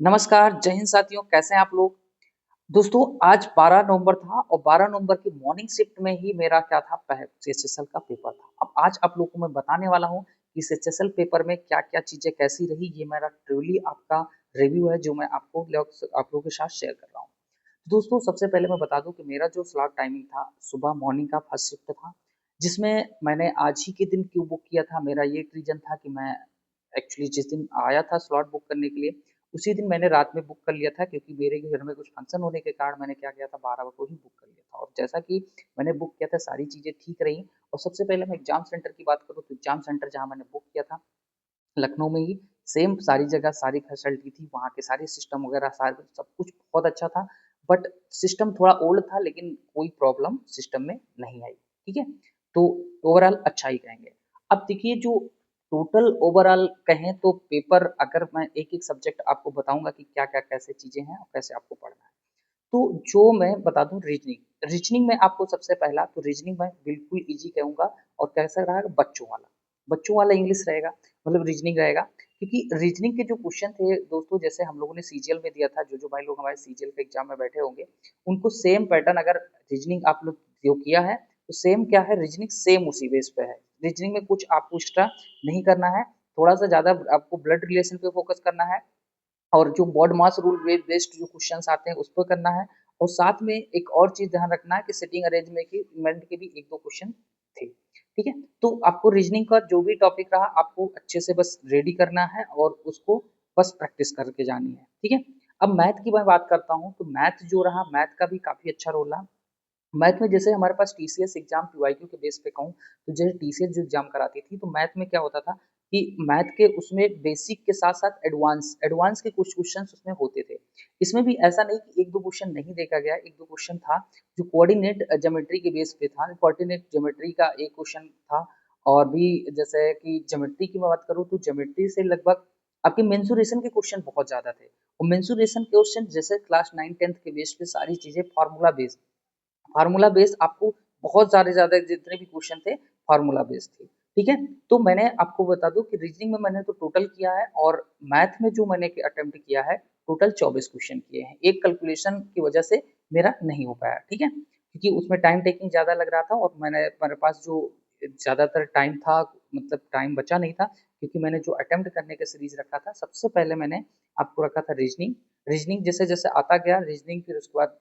नमस्कार, जय हिंद साथियों, कैसे हैं आप लोग? दोस्तों आज 12 नवंबर था और 12 नवंबर की मॉर्निंग शिफ्ट में ही मेरा क्या था सीएचएसएल का पेपर था। अब आज आप लोगों को मैं बताने वाला हूँ कि सीएचएसएल पेपर में क्या-क्या चीज़ें कैसी रही, ये मेरा ट्रूली आपका रिव्यू है जो मैं आप लोगों के साथ शेयर कर रहा हूँ। दोस्तों सबसे पहले मैं बता दूँ कि मेरा जो स्लॉट टाइमिंग था, सुबह मॉर्निंग का फर्स्ट शिफ्ट था, जिसमें मैंने आज ही के दिन क्यों बुक किया था, मेरा ये एक रीज़न था कि मैं एक्चुअली जिस दिन आया था स्लॉट बुक करने के लिए, उसी दिन मैंने रात में बुक कर लिया था क्योंकि मेरे घर में कुछ फंक्शन होने के कारण मैंने क्या किया था 12 को ही बुक कर लिया था और जैसा कि मैंने बुक किया था सारी चीज़ें ठीक रहीं और सबसे पहले मैं एग्ज़ाम सेंटर की बात करूँ तो एग्ज़ाम सेंटर जहाँ मैंने बुक किया था लखनऊ में ही सेम सारी जगह सारी फैसिलिटी थी, वहाँ के सारे सिस्टम वगैरह सारे सब कुछ बहुत अच्छा था। बट सिस्टम थोड़ा ओल्ड था लेकिन कोई प्रॉब्लम सिस्टम में नहीं आई, ठीक है? तो ओवरऑल अच्छा ही कहेंगे। अब देखिए जो टोटल ओवरऑल कहें तो पेपर अगर मैं एक-एक सब्जेक्ट आपको बताऊँगा कि क्या-क्या कैसे चीज़ें हैं और कैसे आपको पढ़ना है। तो जो मैं बता दूँ रीज़निंग, रीज़निंग में आपको सबसे पहला तो रीज़निंग मैं बिल्कुल ईज़ी कहूँगा और कैसा रहा बच्चों वाला इंग्लिश रहेगा मतलब रीज़निंग रहेगा क्योंकि रीज़निंग के जो क्वेश्चन थे दोस्तों जैसे हम लोगों ने सीजीएल में दिया था, जो भाई लोग हमारे सीजीएल के एग्ज़ाम में बैठे होंगे, उनको सेम पैटर्न अगर रीज़निंग आप लोग जो किया है, तो सेम क्या है रीज़निंग सेम उसी बेस पे है। रीज़निंग में कुछ आपको एक्स्ट्रा नहीं करना है, थोड़ा-सा ज़्यादा आपको ब्लड रिलेशन पे फ़ोकस करना है और जो बॉड मास रूल बेस्ड जो क्वेश्चंस आते हैं उस पर करना है और साथ में एक और चीज ध्यान रखना है कि सिटिंग अरेंजमेंट के भी एक दो क्वेश्चन थे, ठीक है? तो आपको रीजनिंग का जो भी टॉपिक रहा आपको अच्छे से बस रेडी करना है और उसको बस प्रैक्टिस करके जानी है, ठीक है? अब मैथ की मैं बात करता हूँ तो मैथ जो रहा मैथ का भी काफी अच्छा रोल रहा। मैथ में जैसे हमारे पास टीसीएस एग्जाम पीवाईक्यू के बेस पे कहूँ तो जैसे टीसीएस जो एग्जाम कराती थी तो मैथ में क्या होता था कि मैथ के उसमें बेसिक के साथ साथ एडवांस एडवांस के कुछ क्वेश्चंस उसमें होते थे। इसमें भी ऐसा नहीं कि एक दो क्वेश्चन नहीं देखा गया, एक दो क्वेश्चन था जो कोऑर्डिनेट ज्योमेट्री के बेस पे था। कोऑर्डिनेट ज्योमेट्री का एक क्वेश्चन था और भी जैसे कि ज्योमेट्री की मैं बात करूँ तो ज्योमेट्री से लगभग आपके मेंसुरेशन के क्वेश्चन बहुत ज्यादा थे और मेंसुरेशन क्वेश्चन जैसे क्लास 9 10th के बेस पे सारी चीजें फार्मूला बेस्ड आपको बहुत सारे ज़्यादा जितने भी क्वेश्चन थे फार्मूला बेस्ड थे, ठीक है? तो मैंने आपको बता दूं कि रीजनिंग में मैंने तो टोटल किया है और मैथ में जो मैंने अटेम्प्ट किया है टोटल 24 क्वेश्चन किए हैं। एक कैलकुलेशन की वजह से मेरा नहीं हो पाया, ठीक है? क्योंकि उसमें टाइम टेकिंग ज़्यादा लग रहा था और मेरे पास जो ज़्यादातर टाइम था मतलब टाइम बचा नहीं था क्योंकि मैंने जो अटेम्प्ट करने का सीरीज रखा था सबसे पहले मैंने आपको रखा था रीजनिंग। रीजनिंग जैसे जैसे आता गया रीजनिंग फिर उसके बाद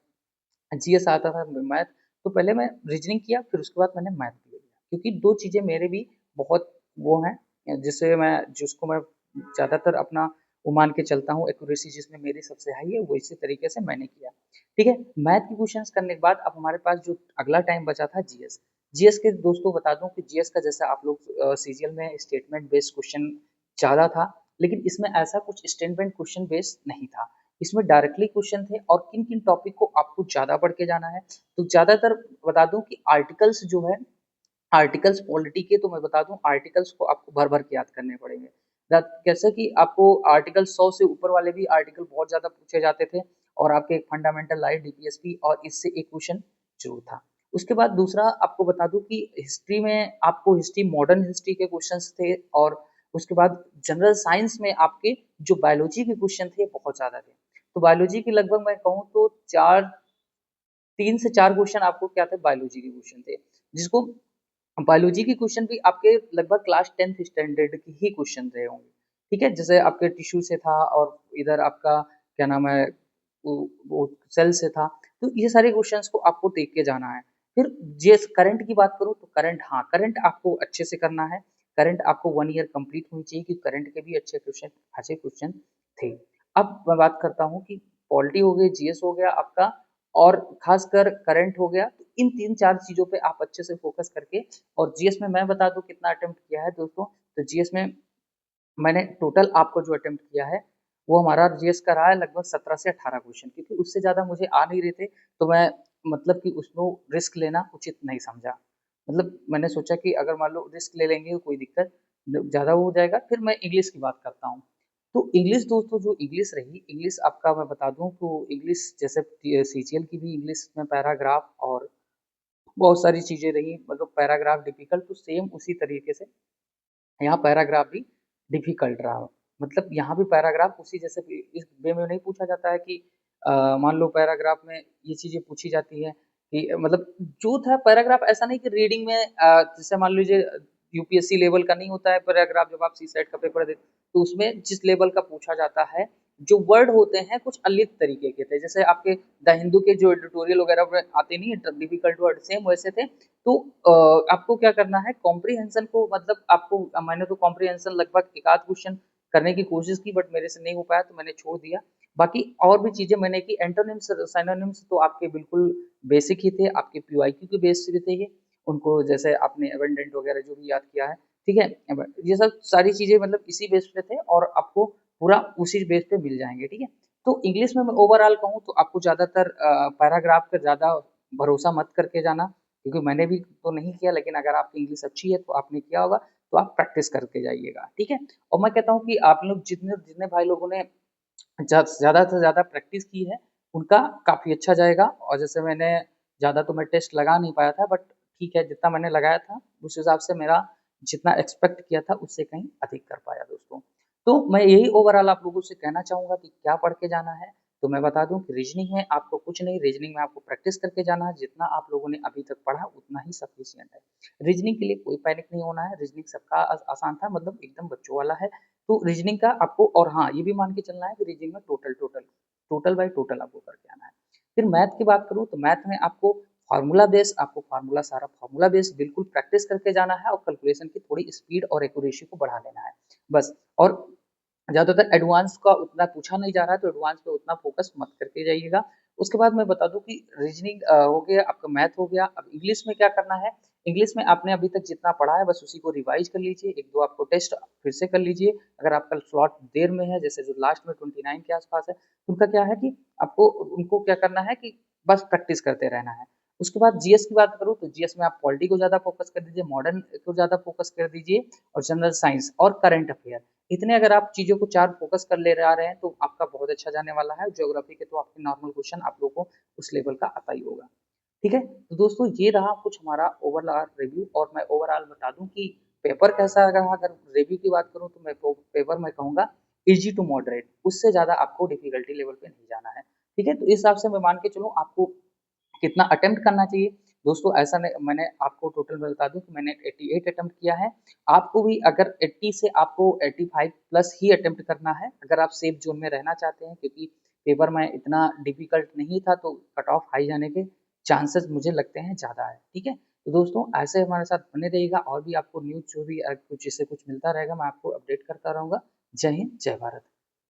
जीएस आता था मैथ, तो पहले मैं रीजनिंग किया फिर उसके बाद मैंने मैथ किया क्योंकि दो चीजें मेरे भी बहुत वो हैं जिससे मैं जिसको मैं ज्यादातर अपना वो मान के चलता हूँ एक्यूरेसी जिसमें मेरी सबसे हाई है वो इसी तरीके से मैंने किया, ठीक है? मैथ की क्वेश्चंस करने के बाद अब हमारे पास जो अगला टाइम बचा था जीएस। जीएस के दोस्तों बता दूं कि जीएस का जैसे आप लोग सीजीएल में स्टेटमेंट बेस्ड क्वेश्चन ज्यादा था लेकिन इसमें ऐसा कुछ स्टेटमेंट क्वेश्चन बेस्ड नहीं था। इसमें डायरेक्टली क्वेश्चन थे और किन किन टॉपिक को आपको ज्यादा पढ़ के जाना है तो ज्यादातर बता दूं कि आर्टिकल्स जो है आर्टिकल्स पॉलिटी के तो मैं बता दूं आर्टिकल्स को आपको भर भर के याद करने पड़ेंगे। कैसे कि आपको आर्टिकल 100 से ऊपर वाले भी आर्टिकल बहुत ज्यादा पूछे जाते थे और आपके एक फंडामेंटल लाइफ डीपीएसपी और इससे एक क्वेश्चन जरूर था। उसके बाद दूसरा आपको बता दूं कि हिस्ट्री में आपको हिस्ट्री मॉडर्न हिस्ट्री के क्वेश्चंस थे और उसके बाद जनरल साइंस में आपके जो बायोलॉजी के क्वेश्चन थे बहुत ज्यादा थे। तो बायोलॉजी के लगभग मैं कहूँ तो चार 3 से 4 क्वेश्चन आपको क्या थे बायोलॉजी के क्वेश्चन थे जिसको बायोलॉजी के क्वेश्चन भी आपके लगभग क्लास 10th स्टैंडर्ड के ही क्वेश्चन रहे होंगे, ठीक है? जैसे आपके टिश्यू से था और इधर आपका क्या नाम है वो सेल से था, तो ये सारे क्वेश्चंस को आपको देख के जाना है। फिर जीएस करंट की बात करूँ तो करंट, हाँ, करंट आपको अच्छे से करना है। करंट आपको 1 ईयर कंप्लीट होनी चाहिए कि करंट के भी अच्छे क्वेश्चन थे। अब मैं बात करता हूँ कि पॉलिटी हो गई, जीएस हो गया आपका और खासकर करंट हो गया। तो इन 3-4 चीज़ों पे आप अच्छे से फोकस करके और जीएस में मैं बता दूँ कितना अटेम्प्ट किया है दोस्तों, तो जीएस में मैंने टोटल आपको जो अटेम्प्ट किया है, वो हमारा जीएस का रहा है लगभग 17 से 18 क्वेश्चन क्योंकि उससे ज़्यादा मुझे आ नहीं रहे थे, तो मैं मतलब कि उसमें रिस्क लेना उचित नहीं समझा। मतलब मैंने सोचा कि अगर मान लो रिस्क ले लेंगे तो कोई दिक्कत ज़्यादा वो हो जाएगा, फिर मैं इंग्लिश की बात करता हूँ। तो इंग्लिश दोस्तों जो इंग्लिश रही, इंग्लिश आपका मैं बता दूँ तो इंग्लिश जैसे सीजीएल की भी इंग्लिश में पैराग्राफ और बहुत सारी चीज़ें रही मतलब पैराग्राफ डिफिकल्ट तो सेम उसी तरीके से यहाँ पैराग्राफ भी डिफिकल्ट रहा मतलब यहाँ भी पैराग्राफ उसी जैसे इस वे में नहीं पूछा जाता है कि मान लो पैराग्राफ में ये चीजें पूछी जाती है कि मतलब जो था पैराग्राफ ऐसा नहीं कि रीडिंग में जैसे मान लीजिए यूपीएससी लेवल का नहीं होता है पैराग्राफ जब आप सी सेट का पेपर देते तो उसमें जिस लेवल का पूछा जाता है जो वर्ड होते हैं कुछ अलग तरीके के थे जैसे आपके द हिंदू के जो एडिटोरियल वगैरह में आते नहीं है डिफिकल्ट वर्ड सेम वैसे थे तो आपको क्या करना है कॉम्प्रीहेंशन को मतलब आपको मैंने तो कॉम्प्रीहेंशन लगभग एक आध क्वेश्चन करने की कोशिश की बट मेरे से नहीं हो पाया तो मैंने छोड़ दिया बाकी और भी चीजें मैंने की एंटोनिम्स सिनोनिम्स तो आपके बिल्कुल बेसिक ही थे आपके पीवाईक्यू के बेस पे थे ये उनको जैसे आपने एबंडेंट वगैरह जो भी याद किया है ठीक है ये सब सारी चीजें मतलब इसी बेस पे थे और आपको पूरा उसी बेस पे मिल जाएंगे ठीक है तो इंग्लिश में मैं ओवरऑल कहूँ तो आपको ज्यादातर पैराग्राफ पर ज्यादा भरोसा मत करके जाना क्योंकि मैंने भी तो नहीं किया लेकिन अगर आपकी इंग्लिश अच्छी है तो आपने किया होगा तो आप प्रैक्टिस करके जाइएगा ठीक है और मैं कहता हूँ कि आप लोग जितने जितने भाई लोगों ने ज़्यादा से ज़्यादा प्रैक्टिस की है उनका काफ़ी अच्छा जाएगा और जैसे मैंने ज़्यादा तो मैं टेस्ट लगा नहीं पाया था बट ठीक है जितना मैंने लगाया था उस हिसाब से मेरा जितना एक्सपेक्ट किया था उससे कहीं अधिक कर पाया दोस्तों तो मैं यही ओवरऑल आप लोगों से कहना चाहूंगा कि क्या पढ़ के जाना है तो मैं बता दूं कि रीजनिंग में आपको कुछ नहीं रीजनिंग में आपको प्रैक्टिस करके जाना है जितना आप लोगों ने अभी तक पढ़ा उतना ही सफिशियंट है रीजनिंग के लिए कोई पैनिक नहीं होना है रीजनिंग सबका आसान था मतलब एकदम बच्चों वाला है तो रीजनिंग का आपको और हाँ ये भी मान के चलना है कि रीजनिंग में total total total by total आपको करके आना है फिर मैथ की बात करूँ तो मैथ में आपको फार्मूला बेस आपको फार्मूला सारा फार्मूला बेस बिल्कुल प्रैक्टिस करके जाना है और कैलकुलेशन की थोड़ी स्पीड और एक्यूरेसी को बढ़ा लेना है बस और ज़्यादातर एडवांस का उतना पूछा नहीं जा रहा है तो एडवांस पे उतना फोकस मत करके जाइएगा उसके बाद मैं बता दूं कि रीजनिंग हो गया आपका मैथ हो गया अब इंग्लिश में क्या करना है इंग्लिश में आपने अभी तक जितना पढ़ा है बस उसी को रिवाइज कर लीजिए एक दो आपको टेस्ट फिर से कर लीजिए अगर आपका स्लॉट देर में है जैसे जो लास्ट में 29 के आसपास है तो उनका क्या है कि आपको उनको क्या करना है कि बस प्रैक्टिस करते रहना है उसके बाद जीएस की बात करूँ तो जीएस में आप पॉलिटी को ज्यादा फोकस कर दीजिए मॉडर्न को ज्यादा फोकस कर दीजिए और जनरल साइंस और करंट अफेयर इतने अगर आप चीजों को चार फोकस कर ले आ रहे हैं तो आपका बहुत अच्छा जाने वाला है ज्योग्राफी के तो आपके नॉर्मल क्वेश्चन आप लोगों को उस लेवल का आता ही होगा ठीक है तो दोस्तों ये रहा कुछ हमारा ओवरऑल रिव्यू और मैं ओवरऑल बता दूं कि पेपर कैसा रहा अगर रिव्यू की बात करूं तो मैं पेपर में कहूंगा इजी टू मॉडरेट उससे ज्यादा आपको डिफिकल्टी लेवल पे नहीं जाना है ठीक है तो इस हिसाब से मैं मान के चलूं आपको कितना अटेम्प्ट करना चाहिए दोस्तों ऐसा नहीं मैंने आपको टोटल में बता दूं कि मैंने 88 अटेम्प्ट किया है आपको भी अगर 80 से आपको 85 प्लस ही अटेम्प्ट करना है अगर आप सेफ जोन में रहना चाहते हैं क्योंकि पेपर में इतना डिफिकल्ट नहीं था तो कट ऑफ हाई जाने के चांसेस मुझे लगते हैं ज़्यादा है ठीक है तो दोस्तों ऐसे हमारे साथ बने रहिएगा और भी आपको न्यूज़ जो भी कुछ इससे कुछ मिलता रहेगा मैं आपको अपडेट करता रहूँगा जय हिंद जय भारत